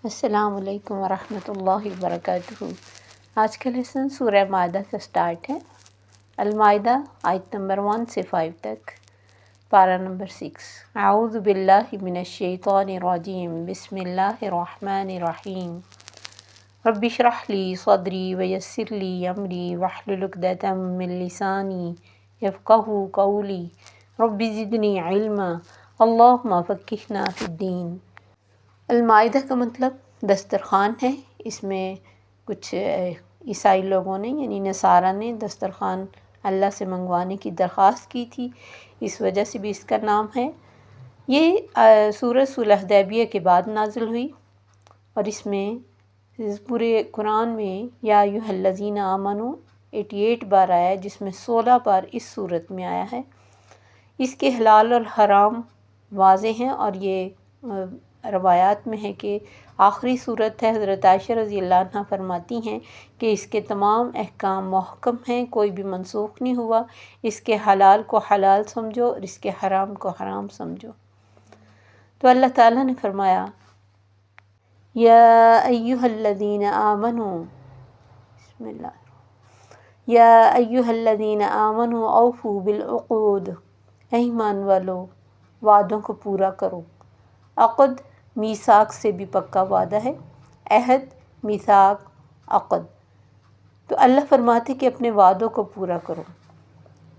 السلام علیکم ورحمۃ اللہ وبرکاتہ۔ آج کا لیسن سورہ مائدہ سے سٹارٹ ہے۔ المائدہ آیت نمبر 1 سے 5 تک، پارہ نمبر 6۔ اعوذ باللہ من الشیطان الرجیم، بسم اللہ الرحمن الرحیم۔ رب اشرح لی صدری ویسر لی امری واحلل عقدۃ من لسانی یفقہوا قولی رب زدنی علما اللہم فقہنا فی الدین۔ المائدہ کا مطلب دسترخوان ہے۔ اس میں کچھ عیسائی لوگوں نے یعنی نصارہ نے دسترخوان اللہ سے منگوانے کی درخواست کی تھی، اس وجہ سے بھی اس کا نام ہے۔ یہ سورہ صلح حدیبیہ کے بعد نازل ہوئی، اور اس میں پورے قرآن میں یا ایھا الذین آمنوا 88 بار آیا ہے، جس میں 16 بار اس صورت میں آیا ہے۔ اس کے حلال اور حرام واضح ہیں، اور یہ روایات میں ہے کہ آخری صورت ہے۔ حضرت عائشہ رضی اللہ عنہ فرماتی ہیں کہ اس کے تمام احکام محکم ہیں، کوئی بھی منسوخ نہیں ہوا۔ اس کے حلال کو حلال سمجھو اور اس کے حرام کو حرام سمجھو۔ تو اللہ تعالیٰ نے فرمایا یا ایھا الذین آمنوا، بسم اللہ، یا ایھا الذین آمنوا اوفوا بالعقود، اے ایمان والو وعدوں کو پورا کرو۔ عقد میثاق سے بھی پکا وعدہ ہے، عہد، میثاق، عقد۔ تو اللہ فرماتے کہ اپنے وعدوں کو پورا کرو،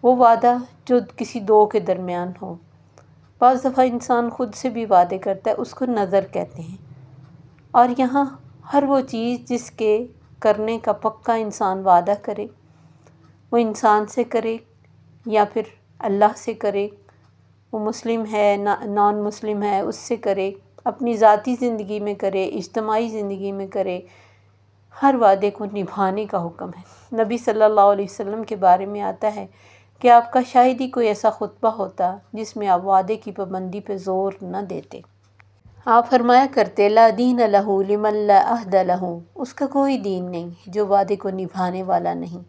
وہ وعدہ جو کسی دو کے درمیان ہو۔ بعض دفعہ انسان خود سے بھی وعدے کرتا ہے، اس کو نذر کہتے ہیں، اور یہاں ہر وہ چیز جس کے کرنے کا پکا انسان وعدہ کرے، وہ انسان سے کرے یا پھر اللہ سے کرے، وہ مسلم ہے نان مسلم ہے اس سے کرے، اپنی ذاتی زندگی میں کرے، اجتماعی زندگی میں کرے، ہر وعدے کو نبھانے کا حکم ہے۔ نبی صلی اللہ علیہ وسلم کے بارے میں آتا ہے کہ آپ کا شاید ہی کوئی ایسا خطبہ ہوتا جس میں آپ وعدے کی پابندی پہ زور نہ دیتے۔ آپ فرمایا کرتے لا دین لہ لمن لا عہد لہ، اس کا کوئی دین نہیں جو وعدے کو نبھانے والا نہیں۔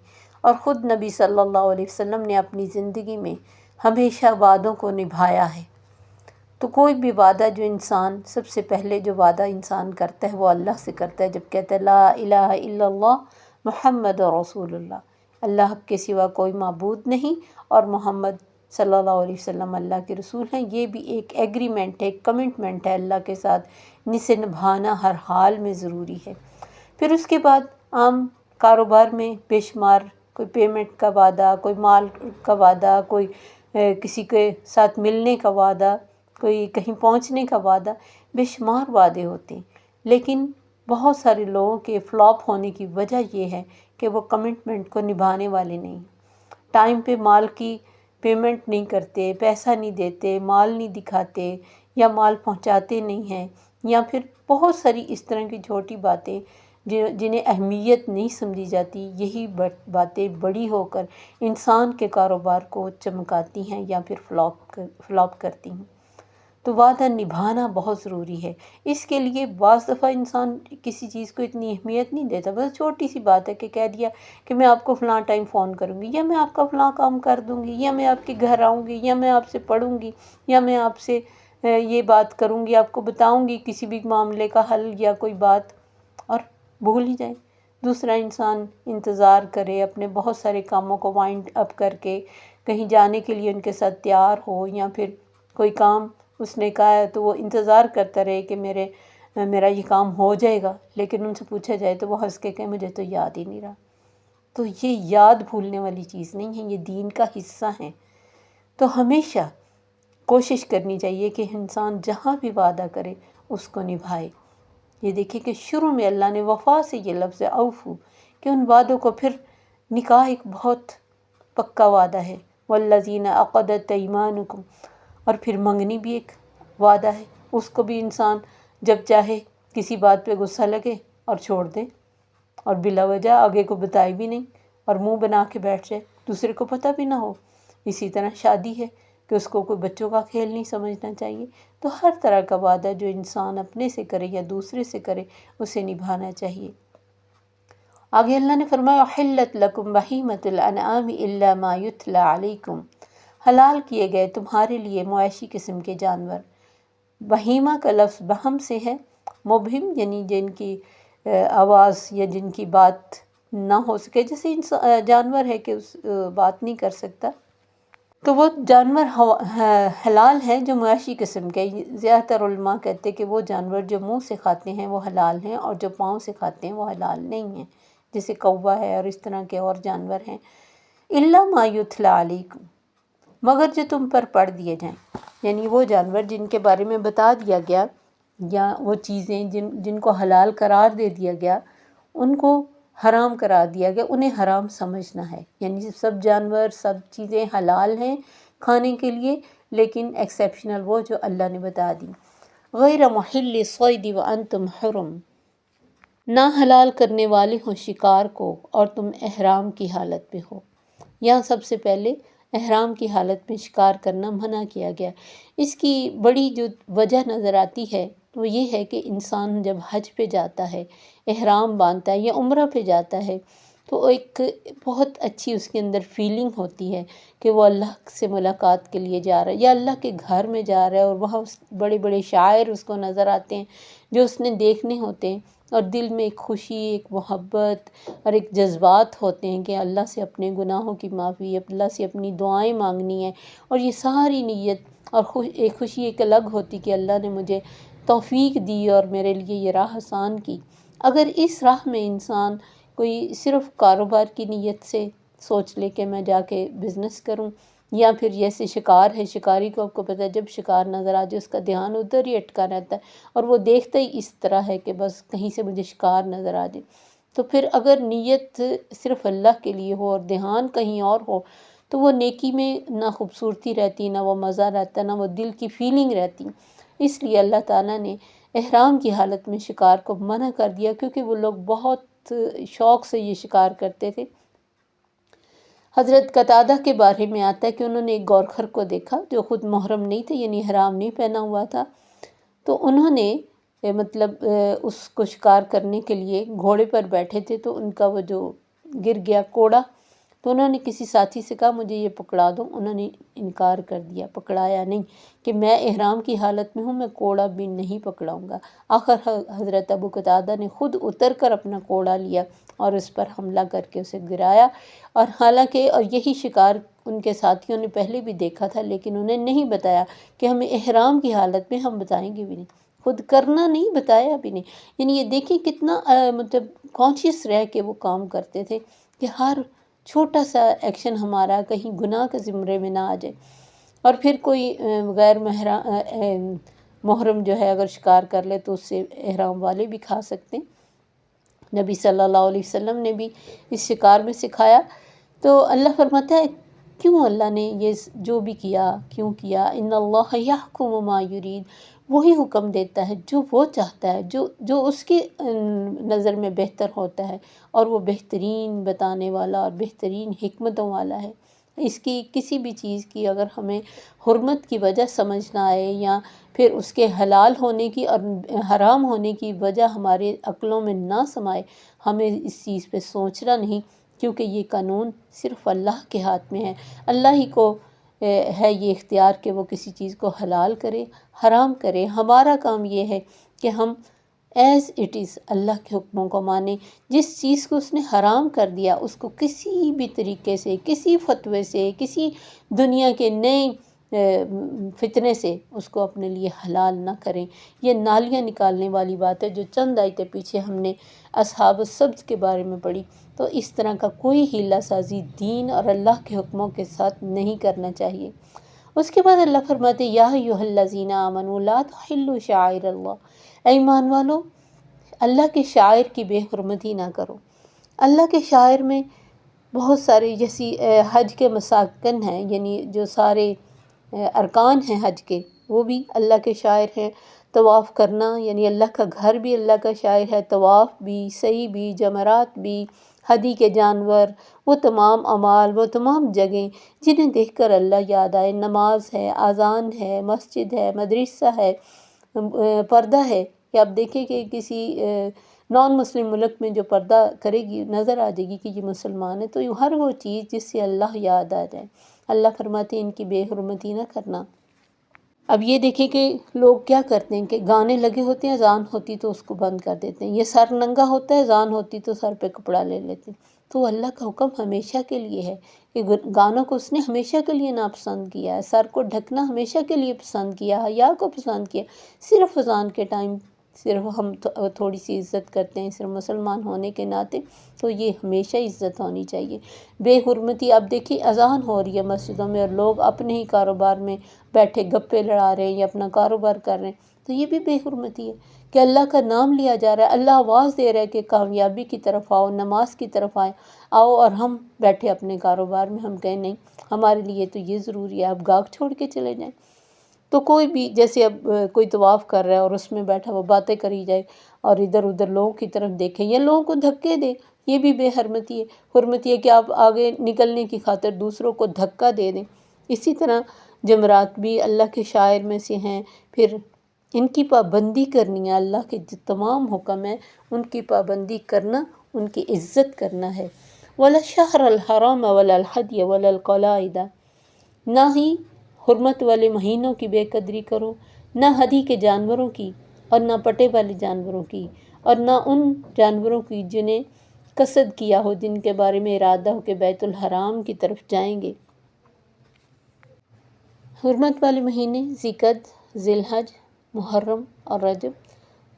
اور خود نبی صلی اللہ علیہ وسلم نے اپنی زندگی میں ہمیشہ وعدوں کو نبھایا ہے۔ تو کوئی بھی وعدہ جو انسان سب سے پہلے جو وعدہ انسان کرتا ہے وہ اللہ سے کرتا ہے، جب کہتا ہے لا الہ الا اللہ محمد رسول اللہ، اللہ کے سوا کوئی معبود نہیں اور محمد صلی اللہ علیہ وسلم اللہ کے رسول ہیں۔ یہ بھی ایک ایگریمنٹ ہے، ایک کمٹمنٹ ہے اللہ کے ساتھ، جسے نبھانا ہر حال میں ضروری ہے۔ پھر اس کے بعد عام کاروبار میں بے شمار کوئی پیمنٹ کا وعدہ، کوئی مال کا وعدہ، کوئی کسی کے ساتھ ملنے کا وعدہ، کوئی کہیں پہنچنے کا وعدہ، بے شمار وعدے ہوتے ہیں، لیکن بہت سارے لوگوں کے فلاپ ہونے کی وجہ یہ ہے کہ وہ کمٹمنٹ کو نبھانے والے نہیں، ٹائم پہ مال کی پیمنٹ نہیں کرتے، پیسہ نہیں دیتے، مال نہیں دکھاتے، یا مال پہنچاتے نہیں ہیں، یا پھر بہت ساری اس طرح کی چھوٹی باتیں جنہیں اہمیت نہیں سمجھی جاتی، یہی باتیں بڑی ہو کر انسان کے کاروبار کو چمکاتی ہیں یا پھر فلاپ کرتی ہیں۔ تو وعدہ نبھانا بہت ضروری ہے۔ اس کے لیے بعض دفعہ انسان کسی چیز کو اتنی اہمیت نہیں دیتا، بس چھوٹی سی بات ہے کہ کہہ دیا کہ میں آپ کو فلاں ٹائم فون کروں گی، یا میں آپ کا فلاں کام کر دوں گی، یا میں آپ کے گھر آؤں گی، یا میں آپ سے پڑھوں گی، یا میں آپ سے یہ بات کروں گی، آپ کو بتاؤں گی کسی بھی معاملے کا حل یا کوئی بات، اور بھول ہی جائیں۔ دوسرا انسان انتظار کرے، اپنے بہت سارے کاموں کو وائنڈ اپ کر کے کہیں جانے کے لیے ان کے ساتھ تیار ہو، یا پھر کوئی کام اس نے کہا ہے تو وہ انتظار کرتا رہے کہ میرا یہ کام ہو جائے گا، لیکن ان سے پوچھا جائے تو وہ ہنس کے کہے مجھے تو یاد ہی نہیں رہا۔ تو یہ یاد بھولنے والی چیز نہیں ہے، یہ دین کا حصہ ہے۔ تو ہمیشہ کوشش کرنی چاہیے کہ انسان جہاں بھی وعدہ کرے اس کو نبھائے۔ یہ دیکھیں کہ شروع میں اللہ نے وفا سے یہ لفظ اوفو، کہ ان وعدوں کو، پھر نکاح ایک بہت پکا وعدہ ہے، والذین عقدت ایمانکم، اور پھر منگنی بھی ایک وعدہ ہے، اس کو بھی انسان جب چاہے کسی بات پہ غصہ لگے اور چھوڑ دے، اور بلا وجہ آگے کو بتائے بھی نہیں اور منہ بنا کے بیٹھ جائے، دوسرے کو پتہ بھی نہ ہو۔ اسی طرح شادی ہے کہ اس کو کوئی بچوں کا کھیل نہیں سمجھنا چاہیے۔ تو ہر طرح کا وعدہ جو انسان اپنے سے کرے یا دوسرے سے کرے اسے نبھانا چاہیے۔ آگے اللہ نے فرمایا احلت لکم بہیمۃ الانعام الا ما یتلی علیکم، حلال کیے گئے تمہارے لیے معاشی قسم کے جانور۔ بہیمہ کا لفظ بہم سے ہے مبہم یعنی جن کی آواز یا جن کی بات نہ ہو سکے، جیسے جانور ہے کہ اس بات نہیں کر سکتا، تو وہ جانور حلال ہے جو معاشی قسم کے۔ زیادہ تر علماء کہتے کہ وہ جانور جو منہ سے کھاتے ہیں وہ حلال ہیں، اور جو پاؤں سے کھاتے ہیں وہ حلال نہیں ہیں، جیسے کوا ہے اور اس طرح کے اور جانور ہیں۔ الا ما یتلی علیکم، مگر جو تم پر پڑھ دیے جائیں، یعنی وہ جانور جن کے بارے میں بتا دیا گیا، یا وہ چیزیں جن کو حلال قرار دے دیا گیا، ان کو حرام قرار دیا گیا، انہیں حرام سمجھنا ہے۔ یعنی سب جانور، سب چیزیں حلال ہیں کھانے کے لیے، لیکن ایکسیپشنل وہ جو اللہ نے بتا دی۔ غیر محل الصید وانتم حرم، نہ حلال کرنے والے ہو شکار کو اور تم احرام کی حالت میں ہو۔ یہاں سب سے پہلے احرام کی حالت میں شکار کرنا منع کیا گیا۔ اس کی بڑی جو وجہ نظر آتی ہے وہ یہ ہے کہ انسان جب حج پہ جاتا ہے، احرام باندھتا ہے یا عمرہ پہ جاتا ہے، تو ایک بہت اچھی اس کے اندر فیلنگ ہوتی ہے کہ وہ اللہ سے ملاقات کے لیے جا رہا ہے، یا اللہ کے گھر میں جا رہا ہے، اور وہاں بڑے بڑے شاعر اس کو نظر آتے ہیں جو اس نے دیکھنے ہوتے ہیں، اور دل میں ایک خوشی، ایک محبت اور ایک جذبات ہوتے ہیں کہ اللہ سے اپنے گناہوں کی معافی، اللہ سے اپنی دعائیں مانگنی ہے، اور یہ ساری نیت اور ایک خوشی ایک الگ ہوتی کہ اللہ نے مجھے توفیق دی اور میرے لیے یہ راہ آسان کی۔ اگر اس راہ میں انسان کوئی صرف کاروبار کی نیت سے سوچ لے کہ میں جا کے بزنس کروں، یا پھر جیسے شکار ہے، شکاری کو آپ کو پتہ ہے جب شکار نظر آ جائے اس کا دھیان ادھر ہی اٹکا رہتا ہے، اور وہ دیکھتا ہی اس طرح ہے کہ بس کہیں سے مجھے شکار نظر آ جائے۔ تو پھر اگر نیت صرف اللہ کے لیے ہو اور دھیان کہیں اور ہو، تو وہ نیکی میں نہ خوبصورتی رہتی، نہ وہ مزہ رہتا، نہ وہ دل کی فیلنگ رہتی۔ اس لیے اللہ تعالیٰ نے احرام کی حالت میں شکار کو منع کر دیا، کیونکہ وہ لوگ بہت شوق سے یہ شکار کرتے تھے۔ حضرت قتادہ کے بارے میں آتا ہے کہ انہوں نے ایک گورکھر کو دیکھا جو خود محرم نہیں تھے، یعنی احرام نہیں پہنا ہوا تھا، تو انہوں نے اس کو شکار کرنے کے لیے گھوڑے پر بیٹھے تھے، تو ان کا وہ جو گر گیا کوڑا، تو انہوں نے کسی ساتھی سے کہا مجھے یہ پکڑا دو، انہوں نے انکار کر دیا، پکڑایا نہیں، کہ میں احرام کی حالت میں ہوں، میں کوڑا بھی نہیں پکڑاؤں گا۔ آخر حضرت ابو قتادہ نے خود اتر کر اپنا کوڑا لیا اور اس پر حملہ کر کے اسے گرایا، اور حالانکہ اور یہی شکار ان کے ساتھیوں نے پہلے بھی دیکھا تھا، لیکن انہیں نہیں بتایا کہ ہمیں احرام کی حالت میں، ہم بتائیں گے بھی نہیں، خود کرنا نہیں، بتایا بھی نہیں۔ یعنی یہ دیکھیں کتنا مطلب کانشیس رہ کے وہ کام کرتے تھے کہ ہر چھوٹا سا ایکشن ہمارا کہیں گناہ کے زمرے میں نہ آ جائے۔ اور پھر کوئی غیر محرم جو ہے اگر شکار کر لے تو اس سے احرام والے بھی کھا سکتے ہیں۔ نبی صلی اللہ علیہ وسلم نے بھی اس شکار میں سکھایا۔ تو اللہ فرماتا ہے کیوں اللہ نے یہ جو بھی کیا کیوں کیا، ان اللہ یحکم ما یرید، وہی حکم دیتا ہے جو وہ چاہتا ہے، جو اس کی نظر میں بہتر ہوتا ہے، اور وہ بہترین بتانے والا اور بہترین حکمتوں والا ہے۔ اس کی کسی بھی چیز کی اگر ہمیں حرمت کی وجہ سمجھ نہ آئے، یا پھر اس کے حلال ہونے کی اور حرام ہونے کی وجہ ہمارے عقلوں میں نہ سمائے، ہمیں اس چیز پہ سوچنا نہیں، کیونکہ یہ قانون صرف اللہ کے ہاتھ میں ہے۔ اللہ ہی کو ہے یہ اختیار کہ وہ کسی چیز کو حلال کرے، حرام کرے۔ ہمارا کام یہ ہے کہ ہم ایز اٹ از اللہ کے حکموں کو مانیں۔ جس چیز کو اس نے حرام کر دیا اس کو کسی بھی طریقے سے، کسی فتوے سے، کسی دنیا کے نئے فتنے سے اس کو اپنے لیے حلال نہ کریں۔ یہ نالیاں نکالنے والی بات ہے جو چند آیتیں پیچھے ہم نے اصحاب السبت کے بارے میں پڑھی۔ تو اس طرح کا کوئی ہیلہ سازی دین اور اللہ کے حکموں کے ساتھ نہیں کرنا چاہیے۔ اس کے بعد اللہ فرماتے یا ایھا الذین آمنوا لا تحلوا شعائر اللہ، اے ایمان والو اللہ کے شاعر کی بے حرمتی نہ کرو۔ اللہ کے شاعر میں بہت سارے جیسی حج کے مساکن ہیں، یعنی جو سارے ارکان ہیں حج کے وہ بھی اللہ کے شاعر ہیں۔ طواف کرنا یعنی اللہ کا گھر بھی اللہ کا شاعر ہے، طواف بھی، سعی بھی، جمرات بھی، ہدی کے جانور، وہ تمام اعمال، وہ تمام جگہیں جنہیں دیکھ کر اللہ یاد آئے، نماز ہے، اذان ہے، مسجد ہے، مدرسہ ہے، پردہ ہے، کہ آپ دیکھیں کہ کسی نان مسلم ملک میں جو پردہ کرے گی نظر آ جائے گی کہ یہ مسلمان ہے۔ تو ہر وہ چیز جس سے اللہ یاد آ جائے، اللہ فرماتے ہیں ان کی بے حرمتی نہ کرنا۔ اب یہ دیکھیں کہ لوگ کیا کرتے ہیں کہ گانے لگے ہوتے ہیں، اذان ہوتی تو اس کو بند کر دیتے ہیں، یہ سر ننگا ہوتا ہے، اذان ہوتی تو سر پہ کپڑا لے لیتے ہیں۔ تو اللہ کا حکم ہمیشہ کے لیے ہے کہ گانوں کو اس نے ہمیشہ کے لیے ناپسند کیا ہے، سر کو ڈھکنا ہمیشہ کے لیے پسند کیا، حیا کو پسند کیا، صرف اذان کے ٹائم صرف ہم تھوڑی سی عزت کرتے ہیں، صرف مسلمان ہونے کے ناطے، تو یہ ہمیشہ عزت ہونی چاہیے۔ بے حرمتی، اب دیکھیے اذان ہو رہی ہے مسجدوں میں اور لوگ اپنے ہی کاروبار میں بیٹھے گپے لڑا رہے ہیں یا اپنا کاروبار کر رہے ہیں، تو یہ بھی بے حرمتی ہے کہ اللہ کا نام لیا جا رہا ہے، اللہ آواز دے رہا ہے کہ کامیابی کی طرف آؤ، نماز کی طرف آؤ، اور ہم بیٹھے اپنے کاروبار میں، ہم کہیں نہیں ہمارے لیے تو یہ ضروری ہے، اب گاہک چھوڑ کے چلے جائیں۔ تو کوئی بھی جیسے اب کوئی طواف کر رہا ہے اور اس میں بیٹھا وہ باتیں کری جائے اور ادھر ادھر لوگوں کی طرف دیکھیں یا لوگوں کو دھکے دے، یہ بھی بے حرمتی ہے۔ حرمتی ہے کہ آپ آگے نکلنے کی خاطر دوسروں کو دھکا دے دیں۔ اسی طرح جمرات بھی اللہ کے شاعر میں سے ہیں، پھر ان کی پابندی کرنی ہے، اللہ کے جو تمام حکم ہیں ان کی پابندی کرنا، ان کی عزت کرنا ہے۔ وَلَا الشَّهْرَ الْحَرَامَ وَلَا الْهَدْيَ وَلَا الْقَلَائِدَ، نہ ہی حرمت والے مہینوں کی بے قدری کرو، نہ ہدی کے جانوروں کی اور نہ پٹے والے جانوروں کی، اور نہ ان جانوروں کی جنہیں قصد کیا ہو، جن کے بارے میں ارادہ ہو کہ بیت الحرام کی طرف جائیں گے۔ حرمت والے مہینے ذی القعدہ، ذی الحج، محرم اور رجب،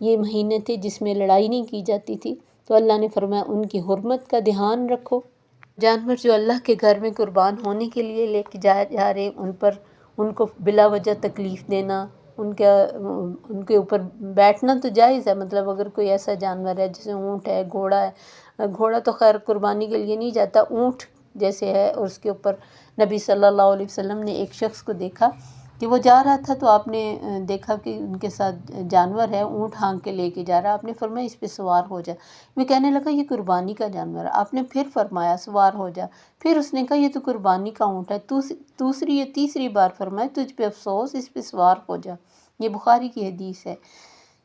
یہ مہینے تھے جس میں لڑائی نہیں کی جاتی تھی، تو اللہ نے فرمایا ان کی حرمت کا دھیان رکھو۔ جانور جو اللہ کے گھر میں قربان ہونے کے لیے لے کے جا رہے ہیں، ان کو بلا وجہ تکلیف دینا، ان کے اوپر بیٹھنا تو جائز ہے، مطلب اگر کوئی ایسا جانور ہے جیسے اونٹ ہے، گھوڑا ہے، گھوڑا تو خیر قربانی کے لیے نہیں جاتا، اونٹ جیسے ہے، اور اس کے اوپر نبی صلی اللہ علیہ وسلم نے ایک شخص کو دیکھا کہ وہ جا رہا تھا، تو آپ نے دیکھا کہ ان کے ساتھ جانور ہے، اونٹ ہانک کے لے کے جا رہا، آپ نے فرمایا اس پہ سوار ہو جا۔ وہ کہنے لگا یہ قربانی کا جانور ہے، آپ نے پھر فرمایا سوار ہو جا، پھر اس نے کہا یہ تو قربانی کا اونٹ ہے، دوسری یا تیسری بار فرمایا تجھ پہ افسوس، اس پہ سوار ہو جا۔ یہ بخاری کی حدیث ہے۔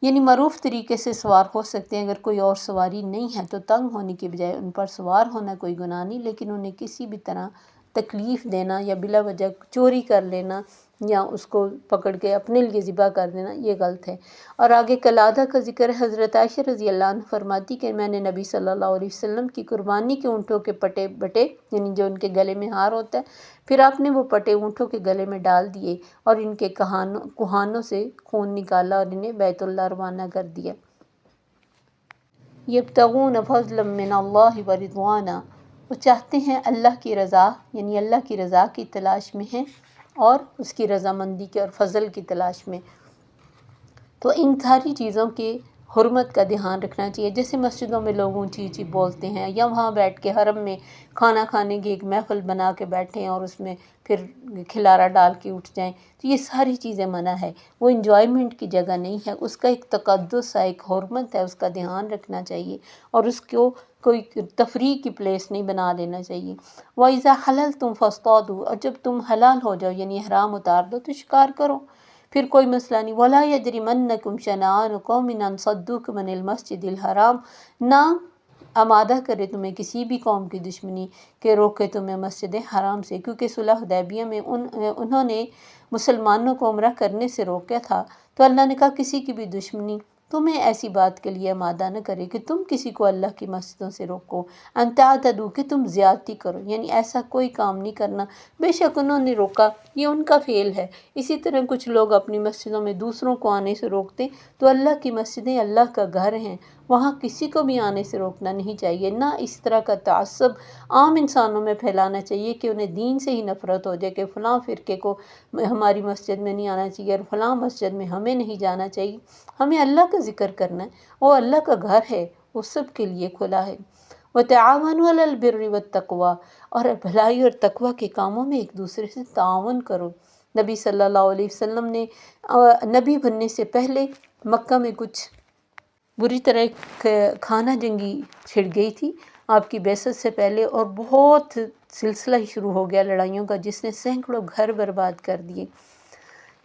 یعنی معروف طریقے سے سوار ہو سکتے ہیں، اگر کوئی اور سواری نہیں ہے تو تنگ ہونے کی بجائے ان پر سوار ہونا کوئی گناہ نہیں، لیکن انہیں کسی بھی طرح تکلیف دینا یا بلا وجہ چوری کر لینا یا اس کو پکڑ کے اپنے لیے ذبح کر دینا، یہ غلط ہے۔ اور آگے قلادہ کا ذکر ہے، حضرت عائشہ رضی اللہ عنہ فرماتی کہ میں نے نبی صلی اللہ علیہ وسلم کی قربانی کے اونٹوں کے پٹے بٹے، یعنی جو ان کے گلے میں ہار ہوتا ہے، پھر آپ نے وہ پٹے اونٹوں کے گلے میں ڈال دیے اور ان کے کوہانوں سے خون نکالا اور انہیں بیت اللہ روانہ کر دیا۔ یبتغون فضلا من اللہ ورضوانا، وہ چاہتے ہیں اللہ کی رضا، یعنی اللہ کی رضا کی تلاش میں ہیں اور اس کی رضامندی کے اور فضل کی تلاش میں۔ تو ان ساری چیزوں کے حرمت کا دھیان رکھنا چاہیے، جیسے مسجدوں میں لوگ اونچی اونچی بولتے ہیں یا وہاں بیٹھ کے حرم میں کھانا کھانے کی ایک محفل بنا کے بیٹھے ہیں اور اس میں پھر کھلارا ڈال کے اٹھ جائیں، تو یہ ساری چیزیں منع ہے، وہ انجوائمنٹ کی جگہ نہیں ہے، اس کا ایک تقدس ہے، ایک حرمت ہے، اس کا دھیان رکھنا چاہیے اور اس کو کوئی تفریح کی پلیس نہیں بنا لینا چاہیے۔ وَإِذَا حَلَلْتُمْ فَاصْطَادُوا، اور جب تم حلال ہو جاؤ یعنی احرام اتار دو تو شکار کرو، پھر کوئی مسئلہ نہیں۔ وَلَا يَجْرِمَنَّكُمْ شَنَآنُ قَوْمٍ أَن صَدُّوكُمْ عَنِ الْمَسْجِدِ الْحَرَامِ، نہ آمادہ کرے تمہیں کسی بھی قوم کی دشمنی کہ روکے تمہیں مسجد حرام سے، کیونکہ صلح حدیبیہ میں انہوں نے مسلمانوں کو عمرہ کرنے سے روکا تھا، تو اللہ نے کہا کسی کی بھی دشمنی تمہیں ایسی بات کے لیے آمادہ نہ کرے کہ تم کسی کو اللہ کی مسجدوں سے روکو، ان تعتدوا، کہ تم زیادتی کرو، یعنی ایسا کوئی کام نہیں کرنا۔ بے شک انہوں نے روکا، یہ ان کا فعل ہے۔ اسی طرح کچھ لوگ اپنی مسجدوں میں دوسروں کو آنے سے روکتے، تو اللہ کی مسجدیں اللہ کا گھر ہیں، وہاں کسی کو بھی آنے سے روکنا نہیں چاہیے۔ نہ اس طرح کا تعصب عام انسانوں میں پھیلانا چاہیے کہ انہیں دین سے ہی نفرت ہو جائے کہ فلاں فرقے کو ہماری مسجد میں نہیں آنا چاہیے اور فلاں مسجد میں ہمیں نہیں جانا چاہیے۔ ہمیں اللہ کا ذکر کرنا ہے، وہ اللہ کا گھر ہے، وہ سب کے لیے کھلا ہے۔ وَتَعَاوَنُوا عَلَى الْبِرِّ وَالتَّقْوَىٰ، اور بھلائی اور تقوی کے کاموں میں ایک دوسرے سے تعاون کرو۔ نبی صلی اللہ علیہ وسلم نے نبی بننے سے پہلے مکہ میں کچھ بری طرح خانہ جنگی چھڑ گئی تھی آپ کی بعثت سے پہلے، اور بہت سلسلہ ہی شروع ہو گیا لڑائیوں کا، جس نے سینکڑوں گھر برباد کر دیے۔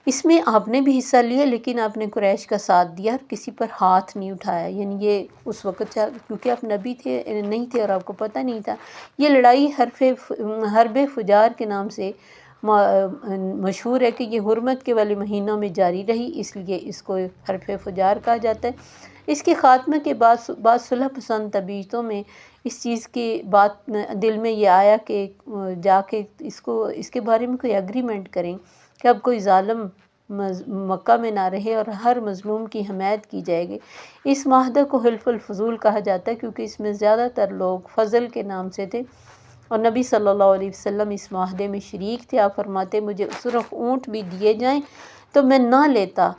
اس میں آپ نے بھی حصہ لیا، لیکن آپ نے قریش کا ساتھ دیا اور کسی پر ہاتھ نہیں اٹھایا، یعنی یہ اس وقت کیونکہ آپ نبی تھے نہیں تھے اور آپ کو پتہ نہیں تھا۔ یہ لڑائی حرب فجار کے نام سے مشہور ہے کہ یہ حرمت کے والے مہینوں میں جاری رہی، اس لیے اس کو حرف فجار کہا جاتا ہے۔ اس کے خاتمے کے بعد صلح پسند طبیعتوں میں اس چیز کی بات دل میں یہ آیا کہ جا کے اس کے بارے میں کوئی ایگریمنٹ کریں کہ اب کوئی ظالم مکہ میں نہ رہے اور ہر مظلوم کی حمایت کی جائے گی۔ اس معاہدے کو حلف الفضول کہا جاتا ہے کیونکہ اس میں زیادہ تر لوگ فضل کے نام سے تھے، اور نبی صلی اللہ علیہ وسلم اس معاہدے میں شریک تھے۔ آپ فرماتے مجھے صرف اونٹ بھی دیے جائیں تو میں نہ لیتا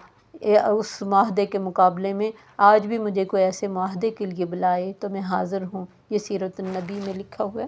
اس معاہدے کے مقابلے میں، آج بھی مجھے کوئی ایسے معاہدے کے لیے بلائے تو میں حاضر ہوں۔ یہ سیرت النبی میں لکھا ہوا ہے۔